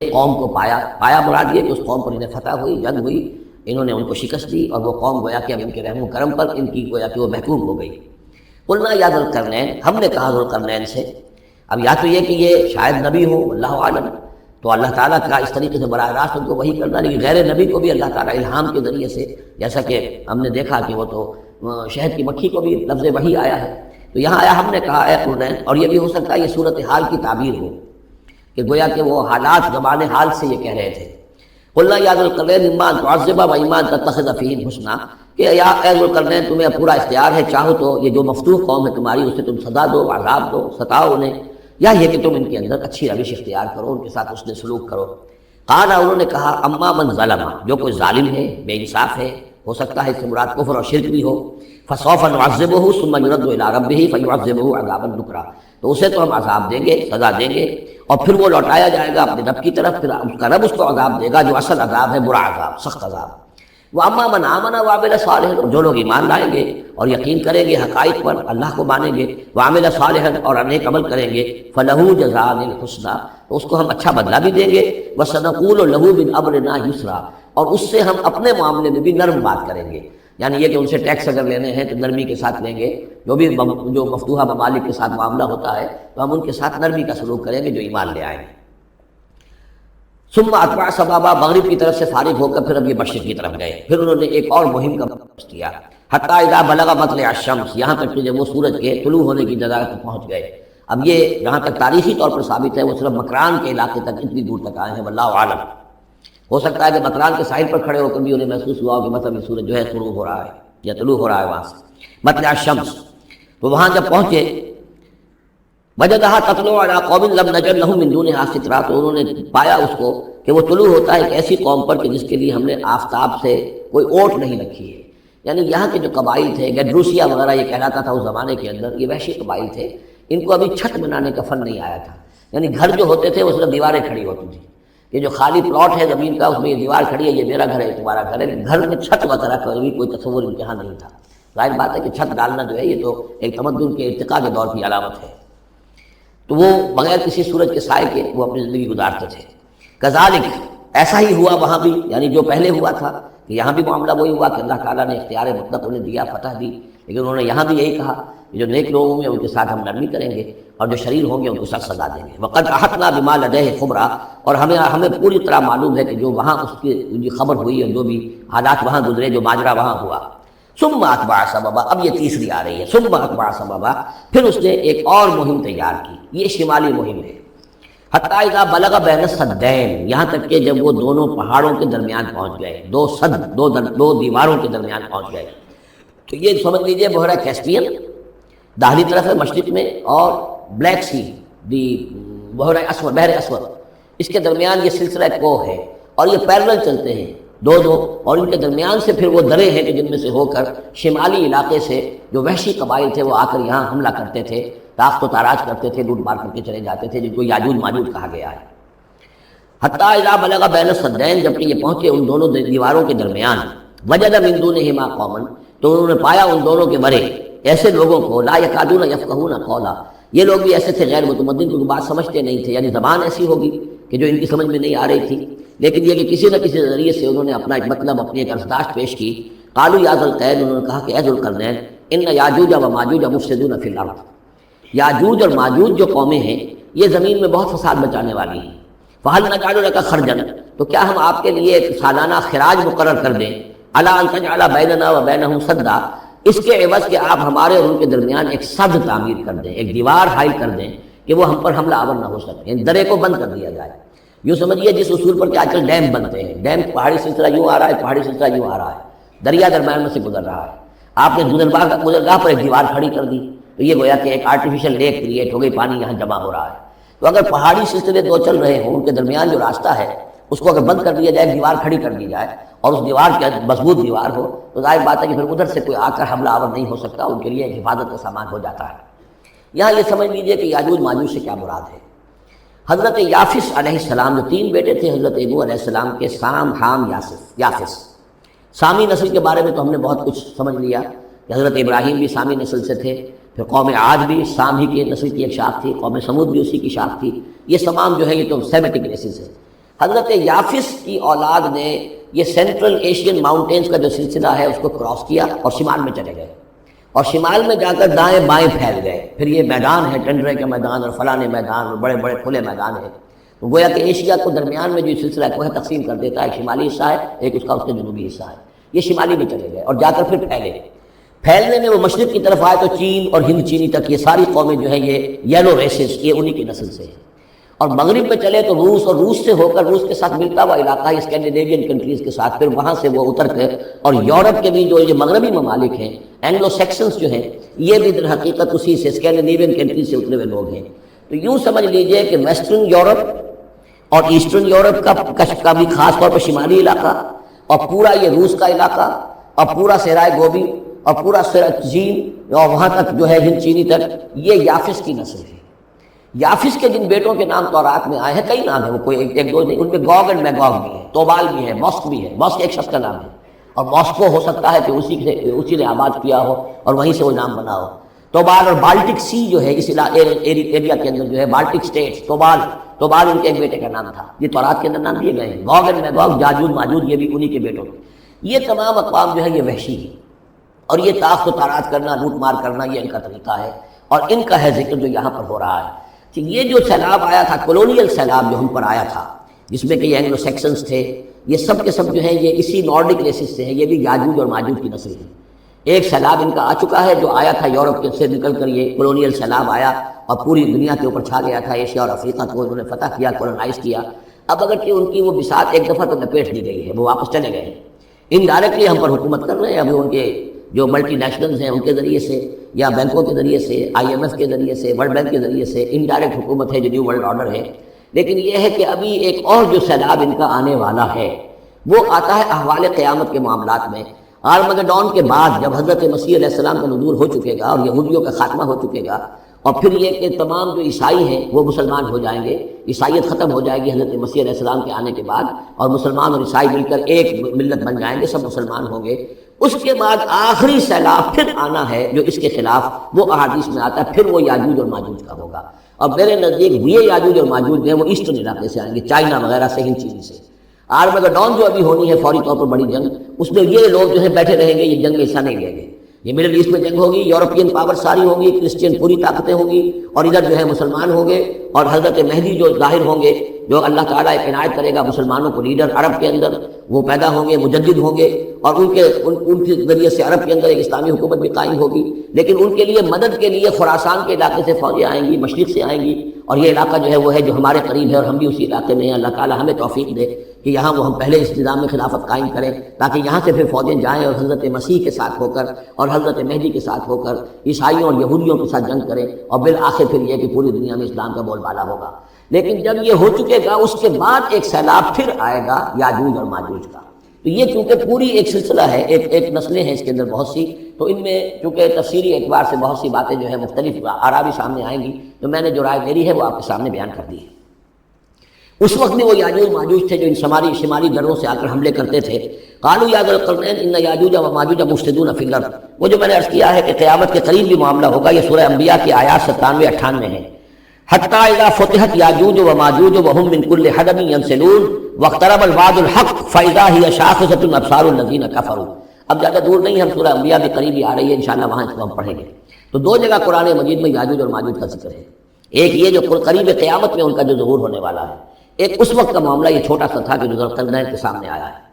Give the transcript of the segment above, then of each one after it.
قوم کو پایا مراد یہ کہ اس قوم پر انہیں فتح ہوئی، جنگ ہوئی، انہوں نے ان کو شکست دی، اور وہ قوم گویا کہ اب ان کے رحم و کرم پر ان کی گویا کہ وہ محکوم ہو گئی۔ قلنا یا ذوالقرنین، ہم نے کہا ذوالقرنین سے، اب یا تو یہ کہ یہ شاید نبی ہو، اللہ عالم، تو اللہ تعالیٰ کا اس طریقے سے براہ راست ان کو وحی کرنا، لیکن غیر نبی کو بھی اللہ تعالیٰ الہام کے ذریعے سے، جیسا کہ ہم نے دیکھا کہ وہ تو شہد کی مکھی کو بھی لفظ وحی آیا ہے، تو یہاں آیا ہم نے کہا اے قرنین، اور یہ بھی ہو سکتا ہے یہ صورتحال کی تعبیر ہو کہ گویا کہ وہ حالات زبان حال سے یہ کہہ رہے تھے۔ قلنا یا ذوالقرنین اما ان تعذب و اما ان تتخذ فیہم حسنا، کہ یا اے ذوالقرنین تمہیں پورا اختیار ہے، چاہو تو یہ جو مفتوح قوم ہے تمہاری اسے تم سزا دو، عذاب دو، ستاؤ انہیں، یا یہ کہ تم ان کے اندر اچھی روش اختیار کرو، ان کے ساتھ حسن سلوک کرو۔ قال، انہوں نے کہا اما من ظلم، جو کوئی ظالم ہے، بے انصاف ہے، ہو سکتا ہے اس سے مراد کفر اور شرک بھی ہو، فسوف نعذبہ ثم يرد الى ربہ فيعذبہ عذابا نکرا، تو اسے تو ہم عذاب دیں گے، سزا دیں گے، اور پھر وہ لوٹایا جائے گا اپنے رب کی طرف، پھر اس کا رب اس کو عذاب دے گا جو اصل عذاب ہے، برا عذاب، سخت عذاب۔ واما من آمن وعمل صالحا، جو لوگ ایمان لائیں گے اور یقین کریں گے حقائق پر، اللہ کو مانیں گے، وعمل صالحا اور نیک عمل کریں گے، فلہ جزاء الحسنی، تو اس کو ہم اچھا بدلہ بھی دیں گے، وسنقول له من امرنا یسرا، اور اس سے ہم اپنے معاملے میں بھی نرم بات کریں گے، یعنی یہ کہ ان سے ٹیکس اگر لینے ہیں تو نرمی کے ساتھ لیں گے، جو مفتوحہ ممالک کے ساتھ معاملہ ہوتا ہے تو ہم ان کے ساتھ نرمی کا سلوک کریں گے جو ایمان لے آئیں گے۔ ثم اتبع سبابا، مغرب کی طرف سے فارغ ہو کر پھر اب یہ مشرق کی طرف گئے، پھر انہوں نے ایک اور مہم کا بندوبست کیا، حتی اذا بلغ مطلع الشمس، یہاں تک کہ جب وہ سورج کے طلوع ہونے کی جگہ تک پہنچ گئے۔ اب یہ جہاں تک تاریخی طور پر ثابت ہے وہ صرف مکران کے علاقے تک اتنی دور تک آئے ہیں، واللہ عالم، ہو سکتا ہے کہ مکران کے ساحل پر کھڑے ہو کر بھی انہیں محسوس ہوا ہو کہ مطلب یہ سورج جو ہے غروب ہو رہا ہے یا طلوع ہو رہا ہے وہاں سے، مطلع الشمس، تو وہاں جب پہنچے وجدہا تطلع علی قوم لم نجعل لهم من دونہا سترا، تو انہوں نے پایا اس کو کہ وہ طلوع ہوتا ہے ایک ایسی قوم پر کہ جس کے لیے ہم نے آفتاب سے کوئی اوٹ نہیں رکھی ہے، یعنی یہاں کے جو قبائل تھے، گڈروسیا وغیرہ یہ کہلاتا تھا اس زمانے کے اندر، یہ وحشی قبائل تھے، ان کو ابھی چھت بنانے کا فن نہیں آیا تھا، یعنی گھر جو ہوتے تھے وہ صرف دیواریں کھڑی ہوتی تھیں، یہ جو خالی پلاٹ ہے زمین کا اس میں یہ دیوار کھڑی ہے، یہ میرا گھر ہے، تمہارا گھر ہے، گھر میں چھت وغیرہ کا بھی کوئی تصور امتحان نہیں تھا۔ ظاہر بات ہے کہ چھت ڈالنا جو ہے یہ تو ایک تمدن کے ارتقاء کے دور کی علامت ہے، تو وہ بغیر کسی سورج کے سائے کے وہ اپنی زندگی گزارتے تھے۔ کذالک، ایسا ہی ہوا وہاں بھی، یعنی جو پہلے ہوا تھا کہ یہاں بھی معاملہ وہی ہوا کہ اللہ تعالیٰ نے اختیار مطلق انہیں دیا، فتح دی، لیکن انہوں نے یہاں بھی یہی کہا کہ جو نیک لوگ ہوں گے ان کے ساتھ ہم نرمی کریں گے، اور جو شریر ہوں گے ان کو سخت سزا دیں گے۔ وقد احطنا بما لدیہ خبرا، اور ہمیں پوری طرح معلوم ہے کہ جو وہاں اس کی خبر ہوئی اور جو بھی حالات وہاں گزرے، جو ماجرا وہاں ہوا۔ ثم اتبع سببا، اب یہ تیسری آ رہی ہے، ثم اتبع سببا، پھر اس نے ایک اور مہم تیار کی، یہ شمالی مہم ہے۔ حتی اذا بلغ بین السدین، یہاں تک کہ جب وہ دونوں پہاڑوں کے درمیان پہنچ گئے، دو دیواروں کے درمیان پہنچ گئے، تو یہ سمجھ لیجئے بحیرہ کیسپیئن داہلی طرف ہے مشرق میں، اور بلیک سی بحر اسود، اس کے درمیان یہ سلسلہ کوہ ہے، اور یہ پیرلل چلتے ہیں دو، اور ان کے درمیان سے پھر وہ درے ہیں کہ جن میں سے ہو کر شمالی علاقے سے جو وحشی قبائل تھے وہ آ کر یہاں حملہ کرتے تھے، تاخت و تاراج کرتے تھے، لوٹ مار کر کے چلے جاتے تھے، جن کو یاجوج ماجوج کہا گیا ہے۔ حتی اذا بلغ بین السدین، جبکہ یہ پہنچے ان دونوں دیواروں کے درمیان، وجد من دونہما قوما، تو انہوں نے پایا ان دونوں کے ورے ایسے لوگوں کو، لا یکادون یفقہون قولا، یہ لوگ بھی ایسے تھے غیر متمدن، کیونکہ بات سمجھتے نہیں تھے، یعنی زبان ایسی ہوگی کہ جو ان کی سمجھ میں نہیں آ رہی تھی، لیکن یہ کہ کسی نہ کسی ذریعے سے انہوں نے اپنا ایک مطلب، اپنی ایک ارتداشت پیش کی۔ قالوا یا ذوالقرنین، انہوں نے کہا کہ اے ذوالقرنین، ان یاجوج و ماجوج مفسدون فی الارض، یاجوج اور ماجوج جو قومیں ہیں یہ زمین میں بہت فساد مچانے والی ہیں، فہل نجعل لک خرجا، تو کیا ہم آپ کے لیے ایک سالانہ خراج مقرر کر دیں، الی ان تجعل بیننا و بینہم سدا، اس کے عوض کہ آپ ہمارے اور ان کے درمیان ایک سد تعمیر کر دیں، ایک دیوار حائل کر دیں کہ وہ ہم پر حملہ آور نہ ہو سکے، یعنی درے کو بند کر دیا جائے۔ یوں سمجھیے جس اصول پر کہ آج کل ڈیم بنتے ہیں، ڈیم پہاڑی سلسلہ یوں آ رہا ہے، پہاڑی سلسلہ یوں آ رہا ہے، دریا درمیان میں سے گزر رہا ہے، آپ نے گزرگاہ پر ایک دیوار کھڑی کر دی تو یہ گویا کہ ایک آرٹیفیشل لیک کریٹ ہو گئی، پانی یہاں جمع ہو رہا ہے۔ تو اگر پہاڑی سلسلے دو چل رہے ہوں، ان کے درمیان جو راستہ ہے اس کو اگر بند کر دیا جائے، دیوار کھڑی کر دی جائے، اور اس دیوار کے مضبوط دیوار ہو، تو ظاہر بات ہے کہ پھر ادھر سے کوئی آ کر حملہ آور نہیں ہو سکتا، ان کے لیے ایک حفاظت کا سامان ہو جاتا ہے۔ یہاں یہ سمجھ لیجئے کہ یاجوج ماجوج سے کیا مراد ہے۔ حضرت یافس علیہ السلام، جو تین بیٹے تھے حضرت ابو علیہ السلام کے، سام، حام، یافس، سامی نسل کے بارے میں تو ہم نے بہت کچھ سمجھ لیا کہ حضرت ابراہیم بھی سامی نسل سے تھے، پھر قوم عاد بھی سام ہی کی نسل کی ایک شاخ تھی، قوم سمود بھی اسی کی شاخ تھی، یہ تمام جو ہے یہ تو سیمیٹک ریسز ہے۔ حضرت یافس کی اولاد نے یہ سینٹرل ایشین ماؤنٹینز کا جو سلسلہ ہے اس کو کراس کیا اور شمال میں چلے گئے، اور شمال میں جا کر دائیں بائیں پھیل گئے. پھر یہ میدان ہے ٹنڈرے کے میدان اور فلانے میدان اور بڑے بڑے کھلے میدان ہیں. تو گویا کہ ایشیا کو درمیان میں جو سلسلہ ہے وہ تقسیم کر دیتا ہے، ایک شمالی حصہ ہے، ایک اس کا جنوبی حصہ ہے. یہ شمالی میں چلے گئے اور جا کر پھر پھیلے. پھیلنے میں وہ مشرق کی طرف آئے تو چین اور ہند چینی تک یہ ساری قومیں جو ہیں یہ یلو ریسز، یہ انہی کی نسل سے ہیں. اور مغرب میں چلے تو روس، اور روس سے ہو کر روس کے ساتھ ملتا ہوا علاقہ ہے اسکینڈینیوین کنٹریز کے ساتھ، پھر وہاں سے وہ اتر کر اور یورپ کے بھی جو یہ مغربی ممالک ہیں، اینگلو سیکسنز جو ہیں، یہ بھی در حقیقت اسی سے اسکینڈینیوین کنٹریز سے اترے ہوئے لوگ ہیں. تو یوں سمجھ لیجئے کہ ویسٹرن یورپ اور ایسٹرن یورپ کا بھی خاص طور پر شمالی علاقہ، اور پورا یہ روس کا علاقہ، اور پورا صحرائے گوبی، اور پورا چین، اور وہاں تک جو ہے ہند چینی تک، یہ یافس کی نسل ہے. یافس کے جن بیٹوں کے نام تورات میں آئے ہیں، کئی نام ہیں، وہ کوئی ایک دو نہیں، ان میں گوگ اینڈ میگوگ بھی ہے، توبال بھی ہے، ماسک بھی ہے. ماسک ایک شخص کا نام ہے، اور ماسکو ہو سکتا ہے کہ اسی نے آباد کیا ہو اور وہیں سے وہ نام بنا ہو. توبال اور بالٹک سی جو ہے اس ایریا کے اندر جو ہے بالٹک سٹیٹس، توبال ان کے ایک بیٹے کا نام تھا. یہ تورات کے اندر نام دیے گئے ہیں. گوگ اینڈ میگوگ، یاجوج ماجوج، یہ بھی انہی کے بیٹوں. یہ تمام اقوام جو ہے یہ وحشی ہے، اور یہ تاخت و تارات کرنا، لوٹ مار کرنا، یہ ان کا طریقہ ہے، اور ان کا ہے ذکر جو یہاں پر ہو رہا ہے. کہ یہ جو سیلاب آیا تھا، کولونیل سیلاب جو ہم پر آیا تھا، جس میں کہ یہ اینگلو سیکسنز تھے، یہ سب کے سب جو ہیں یہ اسی نارڈک ریسز سے ہیں. یہ بھی یاجوج اور ماجوج کی نسل ہے. ایک سیلاب ان کا آ چکا ہے جو آیا تھا یورپ سے نکل کر، یہ کولونیل سیلاب آیا اور پوری دنیا کے اوپر چھا گیا تھا. ایشیا اور افریقہ کو انہوں نے فتح کیا، کولونائز کیا. اب اگر کہ ان کی وہ بساط ایک دفعہ تو لپیٹ دی گئی ہے، وہ واپس چلے گئے ہیں. انڈائریکٹلی ہم پر حکومت کر رہے ہیں. ابھی ان کے جو ملٹی نیشنلز ہیں ان کے ذریعے سے، یا بینکوں کے ذریعے سے، IMF کے ذریعے سے، ورلڈ بینک کے ذریعے سے انڈائریکٹ حکومت ہے جو نیو ورلڈ آرڈر ہے. لیکن یہ ہے کہ ابھی ایک اور جو سیلاب ان کا آنے والا ہے وہ آتا ہے احوال قیامت کے معاملات میں. آرمگڈون کے بعد جب حضرت مسیح علیہ السلام کا نزول ہو چکے گا اور یہودیوں کا خاتمہ ہو چکے گا، اور پھر یہ کہ تمام جو عیسائی ہیں وہ مسلمان ہو جائیں گے، عیسائیت ختم ہو جائے گی حضرت مسیح علیہ السلام کے آنے کے بعد، اور مسلمان اور عیسائی مل کر ایک ملت بن جائیں گے، سب مسلمان ہوں گے. اس کے بعد آخری سیلاب پھر آنا ہے جو اس کے خلاف وہ احادیث میں آتا ہے، پھر وہ یاجوج اور ماجوج کا ہوگا. اور میرے نزدیک یہ یاجوج اور ماجوج ہیں وہ ایسٹرن علاقے سے آئیں گے، چائنا وغیرہ سے، ہند چینی سے. آرمگڈون جو ابھی ہونی ہے فوری طور پر بڑی جنگ، اس میں یہ لوگ جو ہے بیٹھے رہیں گے، یہ جنگ میں حصہ نہیں لیں گے. یہ مڈل ایسٹ میں جنگ ہوگی، یورپین پاور ساری ہوں گی، کرسچین پوری طاقتیں ہوں گی، اور ادھر جو ہے مسلمان ہوں گے، اور حضرت مہدی جو ظاہر ہوں گے، جو اللہ تعالیٰ ایک عنایت کرے گا مسلمانوں کو لیڈر عرب کے اندر، وہ پیدا ہوں گے، مجدد ہوں گے، اور ان کے ذریعے سے عرب کے اندر ایک اسلامی حکومت بھی قائم ہوگی. لیکن ان کے لیے مدد کے لیے خراسان کے علاقے سے فوجیں آئیں گی، مشرق سے آئیں گی، اور یہ علاقہ جو ہے وہ ہے جو ہمارے قریب ہے اور ہم بھی اسی علاقے میں ہیں. اللہ تعالیٰ ہمیں توفیق دے کہ یہاں وہ ہم پہلے اس نظام میں خلافت قائم کریں، تاکہ یہاں سے پھر فوجیں جائیں اور حضرت مسیح کے ساتھ ہو کر اور حضرت مہدی کے ساتھ ہو کر عیسائیوں اور یہودیوں کے ساتھ جنگ کریں، اور بالآخر پھر یہ کہ پوری دنیا میں اسلام کا بول بالا ہوگا. لیکن جب یہ ہو چکے گا اس کے بعد ایک سیلاب پھر آئے گا یاجوج اور ماجوج کا. تو یہ چونکہ پوری ایک سلسلہ ہے، ایک نسلیں ہیں اس کے اندر بہت سی، تو ان میں چونکہ تفسیری اعتبار سے بہت سی باتیں جو ہے مختلف آراء بھی سامنے آئیں گی، تو میں نے جو رائے میری ہے وہ آپ کے سامنے بیان کر دی ہے. اس وقت میں وہ یاجوج ماجوج تھے جو ان شمالی دروں سے آ کر حملے کرتے تھے. قالوا یا ذا القرنین ان یاجوج و ماجوج مفسدون فی الارض. وہ جو میں نے عرض کیا ہے کہ قیامت کے قریب بھی معاملہ ہوگا، یہ سورہ انبیاء کی آیات 97-98 ہے. حتیٰ اذا فتحت یاجوج و ماجوج وهم من کل حدب ینسلون واقترب الوعد الحق فاذا هی شاخصۃ ابصار الذین کفروا. اب زیادہ دور نہیں، ہم سورہ انبیاء بھی قریب ہی آ رہی ہے، انشاءاللہ وہاں اس کو ہم پڑھیں گے. تو دو جگہ قرآن مجید میں یاجوج اور ماجوج کا ذکر ہے. ایک یہ جو قریب قیامت میں ان کا جو ظہور ہونے والا ہے، ایک اس وقت کا معاملہ یہ چھوٹا سا تھا کہ جو ذوالقرنین کے سامنے آیا ہے.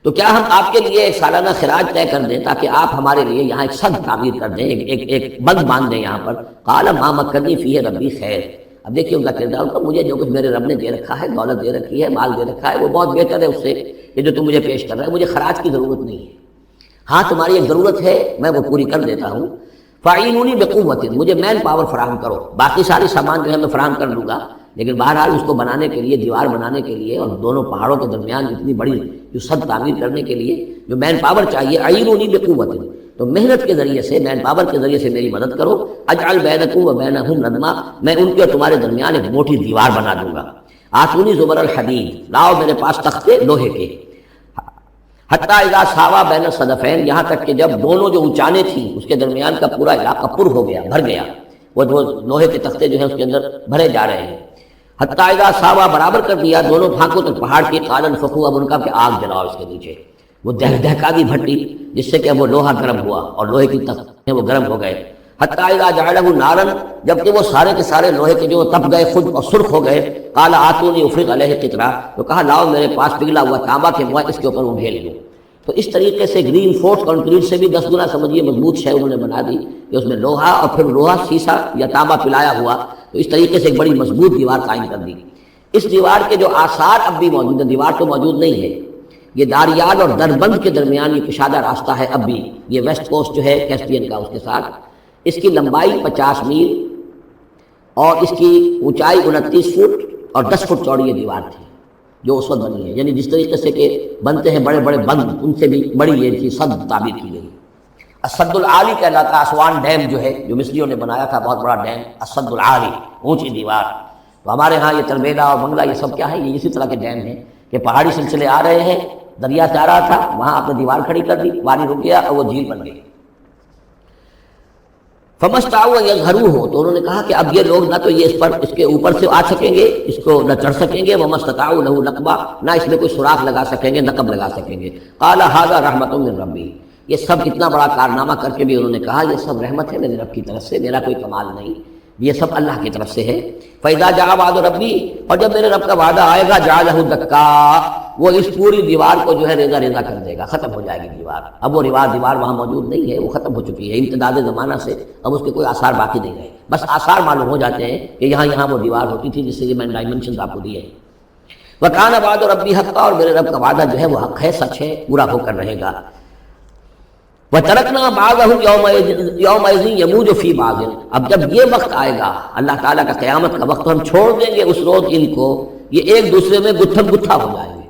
تو کیا ہم آپ کے لیے ایک سالانہ خراج طے کر دیں تاکہ آپ ہمارے لیے یہاں ایک سد تعمیر کر دیں، ایک بند باندھ دیں یہاں پر. قال ما مکنی فیہ ربی خیر. اب دیکھیے ان کا کردار، ان کا مجھے جو کچھ میرے رب نے دے رکھا ہے، دولت دے رکھی ہے، مال دے رکھا ہے، وہ بہت بہتر ہے اس سے یہ جو تم مجھے پیش کر رہا ہے. مجھے خراج کی ضرورت نہیں ہے. ہاں تمہاری ایک ضرورت ہے، میں وہ پوری کر دیتا ہوں. فاعینونی بقوت، مجھے مین پاور فراہم کرو. باقی ساری سامان جو ہے میں فراہم کر لوں گا، لیکن بہرحال اس کو بنانے کے لیے، دیوار بنانے کے لیے اور دونوں پہاڑوں کے درمیان اتنی بڑی جو سد تعمیر کرنے کے لیے جو مین پاور چاہیے، اعینونی بقوت، تو محنت کے ذریعے سے، مین پاور کے ذریعے سے میری مدد کرو. اجعل بینکم و بینہم ردما، میں ان کے اور تمہارے درمیان ایک موٹی دیوار بنا دوں گا. آتونی زبر الحدید، لاؤ میرے پاس تختے لوہے کے. حتیٰ اذا ساوا بین الصدفین، یہاں تک کہ جب دونوں جو اونچانے تھیں اس کے درمیان کا پورا علاقہ پر ہو گیا، بھر گیا. وہ لوہے کے تختے جو ہیں اس کے اندر بھرے جا رہے ہیں. حتیٰ اذا ساوا برابر کر دیا دونوں پھانکوں تک پہاڑ کی، قال انفخوا، اب ان کا کہ آگ جلاؤ اس کے نیچے، وہ دہکا دی بھٹی جس سے کہ وہ لوہا گرم ہوا اور لوہے کی تختیں وہ گرم ہو گئے۔ حتیٰ اذا جعلہ نارا، جبکہ وہ سارے کے سارے لوہے کے جو تپ گئے خود اور سرخ ہو گئے، قال آتونی افرغ علیہ قطرہ، تو کہا لاؤ میرے پاس پگھلا ہوا تانبا کہ میں اس کے اوپر ڈھیل دوں۔ تو اس طریقے سے گرین فورس کنکریٹ سے بھی 10 گنا سمجھیے مضبوط شے انہوں نے بنا دی کہ اس میں لوہا اور پھر لوہا سیسا یا تانبا پلایا ہوا، تو اس طریقے سے ایک بڑی مضبوط دیوار قائم کر دی۔ اس دیوار کے جو آثار اب بھی موجود ہیں، دیوار تو موجود نہیں ہے، یہ داریال اور دربند کے درمیان یہ کشادہ راستہ ہے اب بھی، یہ ویسٹ کوسٹ جو ہے کیسپین کا، اس کے ساتھ اس کی لمبائی 50 میل اور اس کی اونچائی 29 فٹ اور 10 فٹ چوڑی یہ دیوار تھی جو اس وقت بنی ہے، یعنی جس طریقے سے کہ بنتے ہیں بڑے بڑے بند، ان سے بھی بڑی یہ تھی سد تعبیر کی گئی۔ السد العالی کہلاتا اسوان ڈیم جو ہے، جو مصریوں نے بنایا تھا، بہت بڑا ڈیم، السد العالی، اونچی دیوار۔ تو ہمارے ہاں یہ تربیلا اور بنگلہ یہ سب کیا ہے، یہ اسی طرح کے ڈیم ہیں کہ پہاڑی سلسلے آ رہے ہیں، دریا سے آ رہا تھا، وہاں آپ نے دیوار کھڑی کر دی، پانی رک گیا اور وہ جھیل بن گئی۔ فمستطاعوا ان یظہروہ، تو انہوں نے کہا کہ اب یہ لوگ نہ تو یہ اس کے اوپر سے آ سکیں گے، اس کو نہ چڑھ سکیں گے، وما استطاعوا لہ نقبا، نہ اس میں کوئی سوراخ لگا سکیں گے، نقب لگا سکیں گے۔ قال ھذا رحمۃ من ربی، یہ سب اتنا بڑا کارنامہ کر کے بھی انہوں نے کہا یہ سب رحمت ہے میرے رب کی طرف سے، میرا کوئی کمال نہیں، یہ سب اللہ کی طرف سے ہے۔ فَإِذَا جَاءَ وَعْدُ رَبِّي، اور جب میرے رب کا وعدہ آئے گا، جَعَلَهُ دَكَّا، وہ اس پوری دیوار کو جو ہے ریزہ ریزہ کر دے گا، ختم ہو جائے گی دیوار۔ اب وہ دیوار وہاں موجود نہیں ہے، وہ ختم ہو چکی ہے امتداد زمانہ سے، اب اس کے کوئی آثار باقی نہیں رہے، بس آثار معلوم ہو جاتے ہیں کہ یہاں وہ دیوار ہوتی تھی، جس سے یہ میں نے ڈائمنشنز آپ کو دیے ہیں۔ وَكَانَ وَعْدُ رَبِّي حَقًّا، اور میرے رب کا وعدہ جو ہے وہ حق ہے، سچ ہے، پورا ہو کر رہے گا۔ وَتَرَكْنَا بَعْضَهُمْ يَوْمَئِذٍ يَمُوجُ فِي بَعْضٍ، اب جب یہ وقت آئے گا اللہ تعالیٰ کا قیامت کا وقت، تو ہم چھوڑ دیں گے اس روز ان کو، یہ ایک دوسرے میں گتھم گتھا ہو جائیں گے۔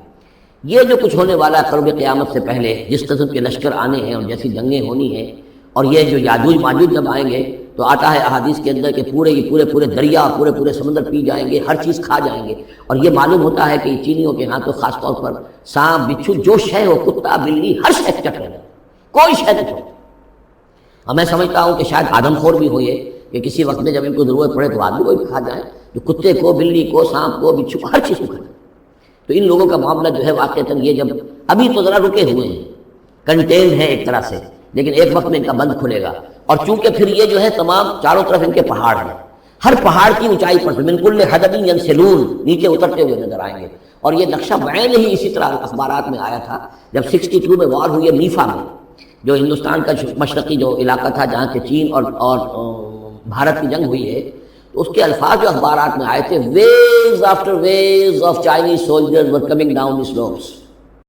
یہ جو کچھ ہونے والا ہے قرب قیامت سے پہلے، جس قسم کے لشکر آنے ہیں اور جیسی جنگیں ہونی ہیں، اور یہ جو یاجوج ماجوج جب آئیں گے تو آتا ہے احادیث کے اندر کہ پورے دریا اور پورے سمندر پی جائیں گے، ہر چیز کھا جائیں گے، اور یہ معلوم ہوتا ہے کہ چینیوں کے ہاں تو خاص طور پر سانپ بچھو جو شے ہو، کتا بلی، ہر شے چٹ لے، کوئی شے نہیں چھوڑ۔ اور میں سمجھتا ہوں کہ شاید آدم خور بھی ہو یہ کہ کسی وقت میں جب ان کو ضرورت پڑے تو آدمی کو بھی کھا جائیں، جو کتے کو، بلی کو، سانپ کو، بچھو کو، ہر چیز کو کھا جائیں۔ تو ان لوگوں کا معاملہ جو ہے واقعتاً یہ جب ابھی تو ذرا رکے ہوئے ہیں، کنٹینڈ ہے ایک طرح سے، لیکن ایک وقت میں ان کا بند کھلے گا، اور چونکہ پھر یہ جو ہے تمام چاروں طرف ان کے پہاڑ ہیں، ہر پہاڑ کی اونچائی پر من کل حدب ینسلون، نیچے اترتے ہوئے نظر آئیں گے۔ اور یہ نقشہ بعین ہی اسی طرح اخبارات میں آیا تھا جب 62 میں وار ہوئی ہے نیفا میں، جو ہندوستان کا مشرقی جو علاقہ تھا جہاں کے چین اور بھارت کی جنگ ہوئی ہے، تو اس کے الفاظ جو اخبارات میں آئے تھے، waves after waves of Chinese soldiers were coming down the slopes,